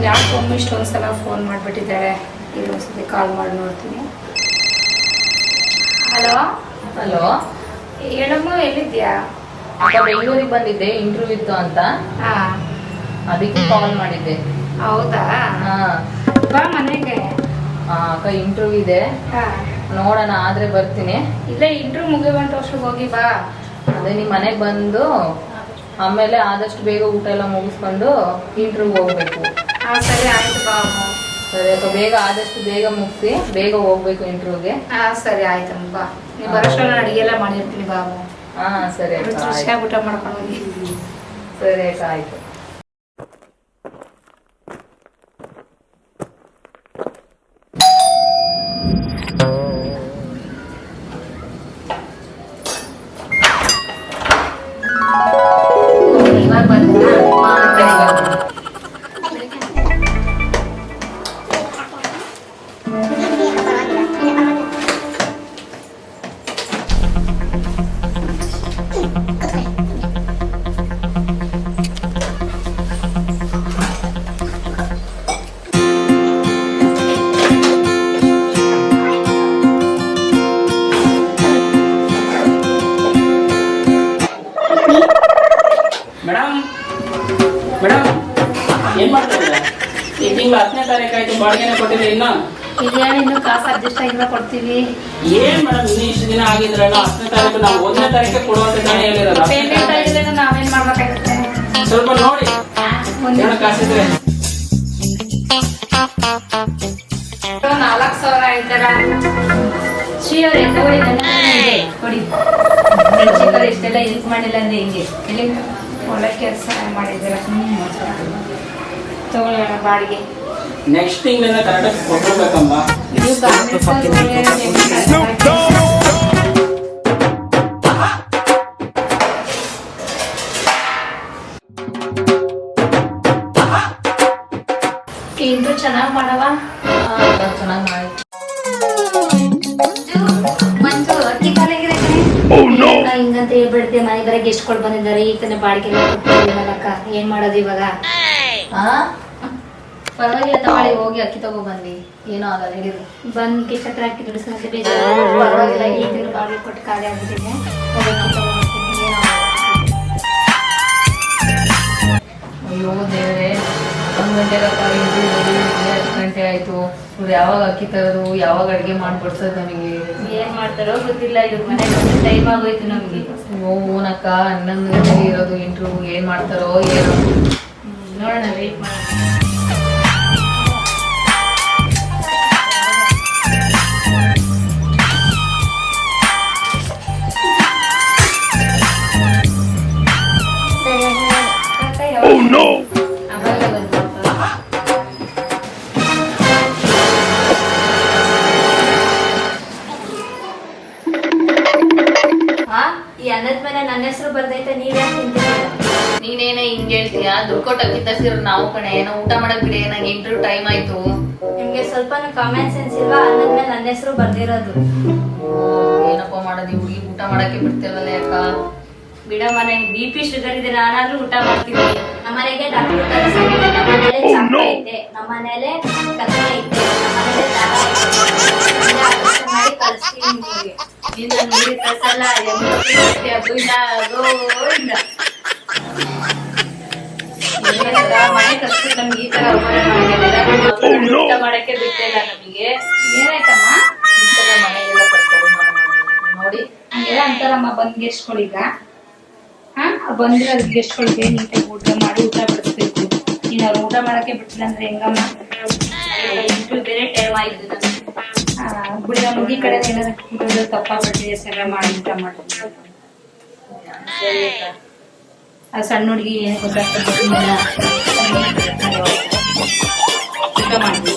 ಯಾಕೆ ಒಮ್ಮೆ ಇಷ್ಟೊಂದ್ಸಲ ಫೋನ್ ಮಾಡಿಬಿಟ್ಟಿದ್ದಾಳೆ. ಇದು ಒಂದ್ಸತಿ ಕಾಲ್ ಮಾಡಿ ನೋಡ್ತೀನಿ. ಹಲೋ ಹಲೋ, ಹೇಳಮ್ಮ, ಎಲ್ಲಿದ್ಯಾ? ಬೆಂಗಳೂರಿಗೆ ಬಂದಿದ್ದೆ, ಇಂಟರ್ವ್ಯೂ ಇತ್ತು ಅಂತ. ಹಾ, ಅದಕ್ಕೆ ಕಾಲ್ ಮಾಡಿದ್ದೆ. ಹೌದಾ? ಹಾ, ಬಾ ಮನೆಗೆ. ಅಕ್ಕ ಇಂಟರ್ವ್ಯೂ ಇದೆ, ಹಾ, ನೋಡೋಣ ಆದ್ರೆ ಬರ್ತೀನಿ. ಇಲ್ಲೇ ಇಂಟರ್ವ್ಯೂ ಮುಗಿಯುವಂತ ವರ್ಷಕ್ಕೆ ಹೋಗಿ ಬಾ. ಅದೇ ನಿಮ್ಮ ಮನೆಗೆ ಬಂದು ಆಮೇಲೆ ಆದಷ್ಟು ಬೇಗ ಊಟ ಎಲ್ಲ ಮುಗಿಸ್ಕೊಂಡು ಇಂಟರ್ವ್ಯೂ ಹೋಗ್ಬೇಕು. ಹಾ, ಸರಿ ಆಯ್ತು ಬಾ. ಸರಿ ಅಕ್ಕ, ಬೇಗ ಆದಷ್ಟು ಬೇಗ ಮುಗಿಸಿ ಬೇಗ ಹೋಗ್ಬೇಕು ಇಂಟರ್ವ್ಯೂಗೆ. ಹಾ, ಸರಿ ಆಯ್ತಮ್ಮ, ಬಾ. ನೀವು ಬರೋಷ್ಟರಲ್ಲಿ ನಾನು ಅಡಿಗೆ ಎಲ್ಲ ಮಾಡಿರ್ತೀನಿ ಬಾ. ಹಾ ಸರಿ ಅಕ್ಕ, ರುಚಿಯಾಗಿ ಊಟ ಮಾಡ್ಕೊಂಡು ಹೋಗಿ. ಸರಿ ಅಕ್ಕ, ಆಯ್ತು. ಇವಾಗ ಬಂದ ಮೇಡಮ್ ಏನ್ ಮಾಡ್ತಾ ಇದ್ದೀರಾ? ಈ ತಿಂಗಳು 10ನೇ ತಾರೀಕು ಆಯ್ತು, ಬಾಡಿಗೆನೇ ಕೊಟ್ಟಿಲ್ಲ ಇನ್ನು. ಇನ್ನು ಕಾಸು ಅಡ್ಜಸ್ಟ್ ಆಗಿಲ್ಲ ಕೊಡ್ತೀವಿ. ಏನ್ ಮೇಡಮ್ ಇನ್ನು ಇಷ್ಟು ದಿನ ಆಗಿದ್ರಲ್ಲ, 10ನೇ ತಾರೀಕು ನಾವು 1ನೇ ತಾರೀಕೆ ಕೊಡುವಂತ ಗಾಡಿಯಲ್ಲಿರೋದು. ಪೇಮೆಂಟ್ ಆಗಿಲ್ಲ, ನಾವೇನ್ ಮಾಡ್ಬೇಕಾಗುತ್ತೆ? ಸ್ವಲ್ಪ ನೋಡಿ, ಏನೋ ಕಾಸಿದ್ರೆ 4,000 ಆಯ್ತಾರ. ಶ್ರೀ ಅವ್ರ ಎಂತ ಕೊಡಿ. ಇಷ್ಟೆಲ್ಲ ಹೆಲ್ಪ್ ಮಾಡಿಲ್ಲ ಅಂದ್ರೆ ಹಿಂಗೆ ಇಲ್ಲಿ ಒಳ್ಳೆ ಕೆಲಸ ಮಾಡಿದ್ದೀರ. ತಗೊಳ್ಳೋಣ ಬಾಡಿಗೆ. ನೆಕ್ಸ್ಟ್ ತಿಂಗಳಿಂದ ಕರೆಕ್ಟಾಗಿ ಕೊಡ್ಬೇಕಮ್ಮ. ಇದು ಇಂದು ಚೆನ್ನಾಗಿ ಮಾಡವ. ಚೆನ್ನಾಗಿ ಮಾಡಿ. ಮಂಜು ಅಕ್ಕಿ ಕಾಲಾಗಿದೆ ಹಿಂಗಂತ ಹೇಳ್ಬಿಡ್ತೆ. ಮನೆ ಬರ ಗೆಸ್ಟ್ ಕೊಡ್ ಬಂದಿದ್ದಾರೆ, ಈಗ ತಾನೆ ಬಾಡಿಗೆ ಅಕ್ಕ. ಏನ್ ಮಾಡೋದು ಇವಾಗ? ಪರವಾಗಿಲ್ಲ, ತಗೊಳ್ಳಿ, ಹೋಗಿ ಅಕ್ಕಿ ತಗೋ ಬನ್ನಿ, ಏನೋ ಆಗಲ್ಲ, ಹಿಡಿದು ಬಂದ್ ಗಿಚ್ಚತ್ರ ಹಾಕಿ ದುಡಿಸೋಕೆ ಬೇಜಾರು. ಪರವಾಗಿಲ್ಲ, ಈ ತಿಂಗಳು ಬಾಡಿಗೆ ಕೊಟ್ಟು ಖಾಲಿ ಆಗ್ಬಿಟ್ಟಿದೆ. ಅಯ್ಯೋ ದೇವ್ರೆ, 1 ಗಂಟೆಗೆ 10 ಗಂಟೆ ಆಯ್ತು. ಇವ್ರು ಯಾವಾಗ ಅಕ್ಕಿ ತರೋದು, ಯಾವಾಗ ಅಡ್ಗೆ ಮಾಡ್ಬಿಡ್ಸೋದು ನಮಗೆ? ಏನ್ ಮಾಡ್ತಾರೋ ಗೊತ್ತಿಲ್ಲ. ಇವ್ರ ಮನೆಗೆ ಟೈಮ್ ಆಗೋಯ್ತು ನಮ್ಗೆ. ಅಯ್ಯೋ ಓನಕ್ಕ, 11 ಗಂಟೆಗೆ ಇರೋದು ಇಂಟರ್ವ್ಯೂ. ಏನ್ ಮಾಡ್ತಾರೋ ಏನೋ, ನೋಡೋಣ, ವೇಟ್ ಮಾಡೋಣ. ಈ ಅನ್ನದ ಮೇಲೆ ನನ್ನ ಹೆಸರು ಬರ್ದೈತೆ, ನೀವ್ಯಾಕೆ ತಿಂತಿದ್ದೀರ? ನೀನೇನೇ ಹಿಂಗ್ ಹೇಳ್ತೀಯಾ? ದುಡ್ಡು ಕೊಟ್ಟು ಅಕ್ಕಿ ತರ್ಸಿರೋ ನಾವು ಕಣೆ. ಏನೋ ಊಟ ಮಾಡಕ್ ಬಿಡಿ, ನಂಗೆ ಇಂಟರ್ವ್ಯೂ ಟೈಮ್ ಆಯ್ತು. ನಿಮ್ಗೆ ಸ್ವಲ್ಪನೂ ಕಾಮನ್ ಸೆನ್ಸ್ ಇಲ್ವಾ? ಅನ್ನದ ಮೇಲೆ ನನ್ನ ಹೆಸರು ಬರ್ದಿರೋದು. ಏನಪ್ಪ ಮಾಡೋದು, ಈ ಹುಡುಗಿ ಊಟ ಮಾಡಕ್ಕೆ ಬಿಡ್ತಿಲ್ವಲ್ಲ ಯಾಕ? ಬಿಡ, ಮನೆಗೆ BP ಶುಗರ್ ಇದೆ, ನಾನಾದ್ರೂ ಊಟ ಮಾಡ್ತೀನಿ. ನಮ್ಮನೆಗೆ ಡಾಕ್ಟರ್ ಕಳಿಸಿದ್ದೆ, ನಮ್ಮನೇಲೆ ಚಾಕು ಐತೆ, ನಮ್ಮನೇಲೆ ಕತ್ತೆ ಐತೆ, ನಮ್ಮನೇಲೆ ದಾರ ಐತೆ. ಮಾಡಿ ಕಳಿಸ್ತೀನಿ ನಿಮಗೆ. ನೀನು ನೋಡಿ ಕಳ್ಸಲ್ಲ. ಮನೆ ಕಳ್ಸ್ಬಿಟ್ಟು ನಮ್ಗೆ ಈ ತರ ಊಟ ಮಾಡಕ್ಕೆ ಬಿಟ್ಟಿಲ್ಲ ನಮಗೆ. ಏನಾಯ್ತಮ್ಮ? ಮನೆಗೆಲ್ಲ ಕರ್ಕೊಂಡು ನೋಡಿ ಹಂಗೆಲ್ಲ ಅಂತಾರಮ್ಮ ಬಂದ್ ಗೆಸ್ಟ್ಗಳೀಗ. ಬಂದ್ರೆ ಅದ್ ಗೆಸ್ಟ್ಗಳಿಗೆ ನೀಟಾಗಿ ಊಟ ಮಾಡಿ ಊಟ ಬಿಡಿಸ್ಬೇಕು. ನೀನ್ ಅವ್ರು ಊಟ ಮಾಡಕ್ಕೆ ಬಿಟ್ಟಿಲ್ಲ ಅಂದ್ರೆ ಹೆಂಗಮ್ಮ? ಬೇರೆ ಟೈಮ್ ಆಯ್ತು ನಮ್ಗೆ. ಬಿಡ, ಮುಗಿ ಕಡೆ ಏನಾದ್ರು ತಪ್ಪಾಗ್ಬಿಟ್ರೆ ಸರ ಮಾಡಿ ಊಟ ಮಾಡಿ. ಆ ಸಣ್ಣ ಹುಡುಗಿ ಏನು ಗೊತ್ತಾಗ್ತದೆ ಊಟ ಮಾಡ್ತೀವಿ.